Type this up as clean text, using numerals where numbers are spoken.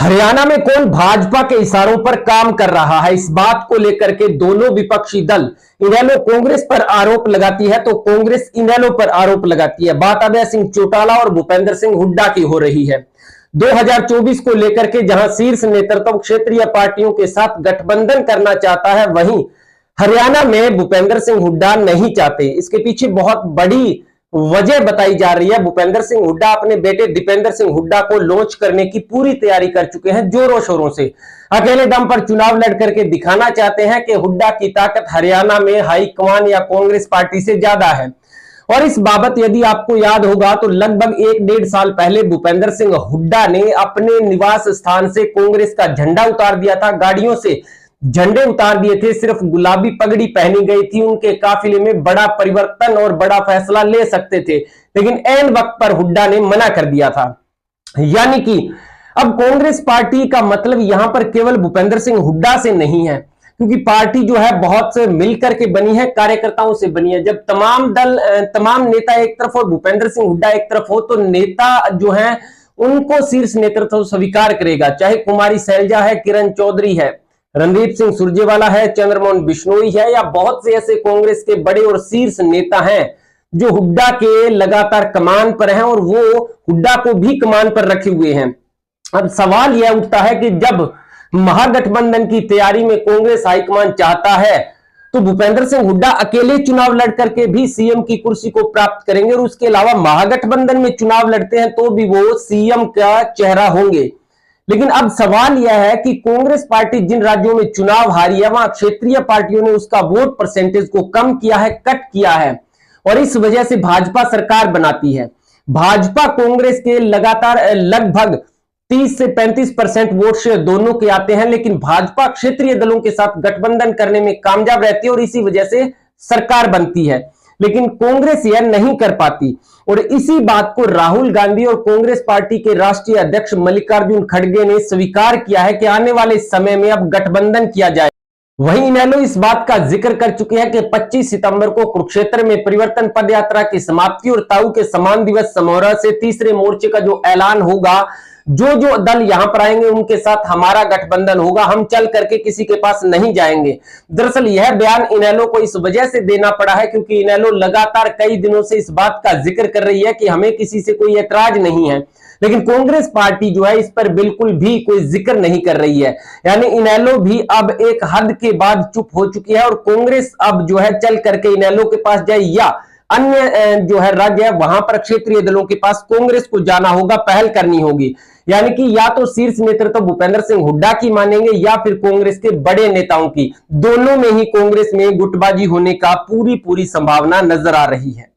हरियाणा में कौन भाजपा के इशारों पर काम कर रहा है, इस बात को लेकर के दोनों विपक्षी दल इनेलो कांग्रेस पर आरोप लगाती है तो कांग्रेस इनेलो पर आरोप लगाती है। बात अभय सिंह चौटाला और भूपेंद्र सिंह हुड्डा की हो रही है। 2024 को लेकर के जहां शीर्ष नेतृत्व क्षेत्रीय पार्टियों के साथ गठबंधन करना चाहता है, वहीं हरियाणा में भूपेंद्र सिंह हुड्डा नहीं चाहते। इसके पीछे बहुत बड़ी वजह बताई जा रही है। भूपेंद्र सिंह हुड्डा अपने बेटे दीपेंद्र सिंह हुड्डा को लॉन्च करने की पूरी तैयारी कर चुके हैं, जोरों शोरों से। अकेले दम पर चुनाव लड़ करके दिखाना चाहते हैं कि हुड्डा की ताकत हरियाणा में हाईकमान या कांग्रेस पार्टी से ज्यादा है। और इस बाबत यदि आपको याद होगा तो लगभग 1-1.5 साल पहले भूपेंद्र सिंह हुड्डा ने अपने निवास स्थान से कांग्रेस का झंडा उतार दिया था। गाड़ियों से झंडे उतार दिए थे, सिर्फ गुलाबी पगड़ी पहनी गई थी। उनके काफिले में बड़ा परिवर्तन और बड़ा फैसला ले सकते थे, लेकिन ऐन वक्त पर हुड्डा ने मना कर दिया था। यानी कि अब कांग्रेस पार्टी का मतलब यहां पर केवल भूपेंद्र सिंह हुड्डा से नहीं है, क्योंकि पार्टी जो है बहुत से मिलकर के बनी है, कार्यकर्ताओं से बनी है। जब तमाम नेता एक तरफ और भूपेंद्र सिंह हुड्डा एक तरफ हो, तो नेता जो है उनको शीर्ष नेतृत्व स्वीकार करेगा, चाहे कुमारी शैलजा है, किरण चौधरी है, रणदीप सिंह सुरजेवाला है, चंद्रमोहन बिश्नोई है, या बहुत से ऐसे कांग्रेस के बड़े और शीर्ष नेता हैं जो हुड्डा के लगातार कमान पर हैं और वो हुड्डा को भी कमान पर रखे हुए हैं। अब सवाल यह उठता है कि जब महागठबंधन की तैयारी में कांग्रेस हाईकमान चाहता है तो भूपेंद्र सिंह हुड्डा अकेले चुनाव लड़ करके भी सीएम की कुर्सी को प्राप्त करेंगे, और उसके अलावा महागठबंधन में चुनाव लड़ते हैं तो भी वो सीएम का चेहरा होंगे। लेकिन अब सवाल यह है कि कांग्रेस पार्टी जिन राज्यों में चुनाव हारी है, वहां क्षेत्रीय पार्टियों ने उसका वोट परसेंटेज को कम किया है, कट किया है, और इस वजह से भाजपा सरकार बनाती है। भाजपा कांग्रेस के लगातार लगभग 30 से 35% वोट शेयर दोनों के आते हैं, लेकिन भाजपा क्षेत्रीय दलों के साथ गठबंधन करने में कामयाब रहती है और इसी वजह से सरकार बनती है। लेकिन कांग्रेस यह नहीं कर पाती, और इसी बात को राहुल गांधी और कांग्रेस पार्टी के राष्ट्रीय अध्यक्ष मल्लिकार्जुन खड़गे ने स्वीकार किया है कि आने वाले समय में अब गठबंधन किया जाए। वहीं इनेलो इस बात का जिक्र कर चुके हैं कि 25 सितंबर को कुरुक्षेत्र में परिवर्तन पदयात्रा की समाप्ति और ताऊ के समान दिवस समारोह से तीसरे मोर्चे का जो ऐलान होगा, जो दल यहां पर आएंगे उनके साथ हमारा गठबंधन होगा, हम चल करके किसी के पास नहीं जाएंगे। दरअसल यह बयान इनेलो को इस वजह से देना पड़ा है क्योंकि इनेलो लगातार कई दिनों से इस बात का जिक्र कर रही है कि हमें किसी से कोई ऐतराज नहीं है, लेकिन कांग्रेस पार्टी जो है इस पर बिल्कुल भी कोई जिक्र नहीं कर रही है। यानी इनेलो भी अब एक हद के बाद चुप हो चुकी है, और कांग्रेस अब जो है चल करके इनेलो के पास जाए या अन्य जो है राज्य है वहां पर क्षेत्रीय दलों के पास कांग्रेस को जाना होगा, पहल करनी होगी। यानी कि या तो शीर्ष नेतृत्व भूपेंद्र सिंह हुड्डा की मानेंगे या फिर कांग्रेस के बड़े नेताओं की। दोनों में ही कांग्रेस में गुटबाजी होने का पूरी संभावना नजर आ रही है।